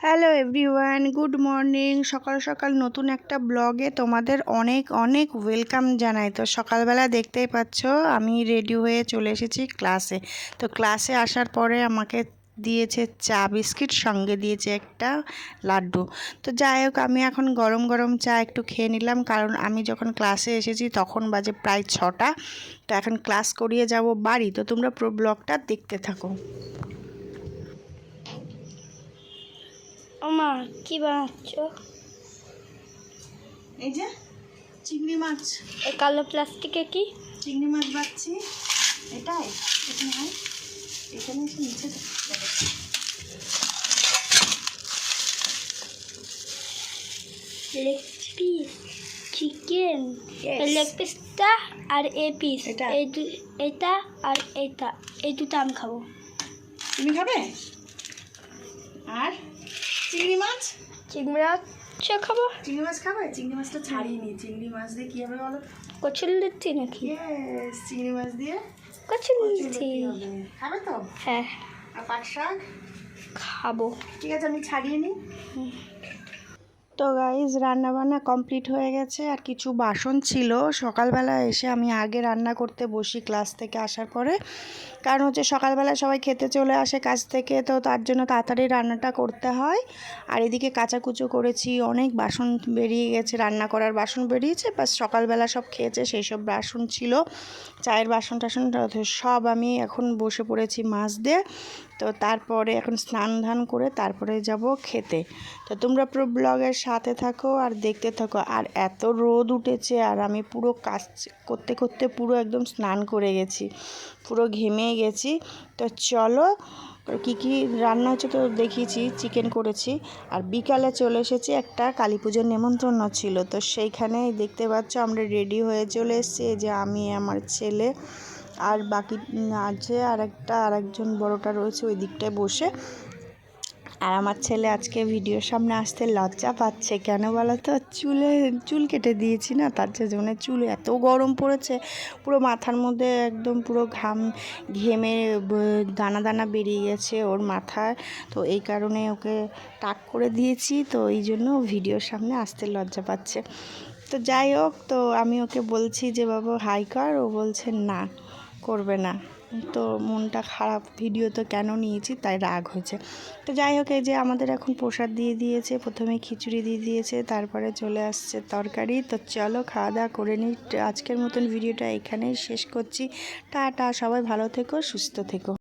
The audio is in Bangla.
Hello everyone, good morning. সকাল সকাল নতুন একটা ব্লগে তোমাদের অনেক অনেক ওয়েলকাম জানাই। তো সকালবেলা দেখতেই পাচ্ছ আমি রেডি হয়ে চলে এসেছি ক্লাসে। তো ক্লাসে আসার পরে আমাকে দিয়েছে চা বিস্কিট, সঙ্গে দিয়েছে একটা লাড্ডু। তো যাই হোক, আমি এখন গরম গরম চা একটু খেয়ে নিলাম, কারণ আমি যখন ক্লাসে এসেছি তখন বাজে প্রায় 6টা। তো এখন ক্লাস করিয়ে যাব বাড়ি। তো তোমরা পুরো ব্লগটা দেখতে থাকো। ওমা, কি বানাচ্ছ? এই যে চিংড়ি মাছ। এই কালো প্লাস্টিকে কি চিংড়ি মাছ বাচ্ছি। এটাই এখানে এখানে এসে নিচে লেগ পিস চিকেন। লেগ পিসটা আর এ পিস, এটা আর এটা, এই দুটো আমি খাবো। তুমি খাবে? আর চিংড়ি মাছ খাবো। চিংড়ি মাছ খাবে? চিংড়ি মাছটা ছাড়িয়ে নি। চিংড়ি মাছ দিয়ে কি হবে বলো? কচুরলতি নাকি? ইয়েস, চিংড়ি মাছ দিয়ে কচুরলতি খাবে তো? হ্যাঁ, আর পাট শাক খাবো। ঠিক আছে, আমি ছাড়িয়ে নিই। তো গাইজ, রান্নাবান্না কমপ্লিট হয়ে গেছে। আর কিছু বাসন ছিল, সকালবেলা এসে আমি আগে রান্না করতে বসি ক্লাস থেকে আসার পরে। কারণ হচ্ছে সকালবেলা সবাই খেতে চলে আসে কাজ থেকে, তো তার জন্য তাড়াতাড়ি রান্নাটা করতে হয়। আর এদিকে কাচাকুচো করেছি, অনেক বাসন বেরিয়ে গেছে, রান্না করার বাসন বেরিয়েছে, বাস সকালবেলা সব খেয়েছে সেই সব বাসন ছিল, চায়ের বাসন টাসন সব আমি এখন বসে পড়েছি মাছ দিয়ে। তো তারপরে এখন স্নান ধান করে তারপরে যাব খেতে। তো তোমরা পুরো ব্লগের সাথে থাকো আর দেখতে থাকো। আর এত রোদ উঠেছে, আর আমি পুরো কাজ করতে করতে পুরো একদম স্নান করে গেছি, পুরো ঘেমে গেছি। তো চলো কি কি রান্না হচ্ছে তো দেখিয়েছি। চিকেন করেছি। আর বিকালে চলে এসেছি, একটা কালী পুজোর নেমন্ত্রণ ছিল, তো সেইখানেই দেখতে পাচ্ছ আমরা রেডি হয়ে চলে এসেছি। যে আমি, আমার ছেলে আর বাকি আছে আরেকজন বড়টা রয়েছে ওই দিকটায় বসে। আর আমার ছেলে আজকে ভিডিওর সামনে আসতে লজ্জা পাচ্ছে, কেন বলো তো? চুল কেটে দিয়েছি না, তার জন্য চুল এত গরম পড়েছে, পুরো মাথার মধ্যে একদম পুরো ঘেমে দানা দানা বেরিয়ে গেছে ওর মাথায়। তো এই কারণে ওকে টাক করে দিয়েছি, তো এই জন্য ভিডিওর সামনে আসতে লজ্জা পাচ্ছে। তো যাই হোক, তো আমি ওকে বলছি যে বাবা হাই কর, ও বলছে না, করবে না। তো মনটা খারাপ, ভিডিও তো কেন নিয়েছি তাই রাগ হয়েছে। তো যাই হোক, এই যে আমাদের এখন প্রসাদ দিয়ে দিয়েছে, প্রথমে খিচুড়ি দিয়ে দিয়েছে, তারপরে চলে আসছে তরকারি। তো চলো খাওয়া দাওয়া করে নিই। আজকের মতন ভিডিওটা এখানেই শেষ করছি। টাটা, সবাই ভালো থেকো, সুস্থ থেকো।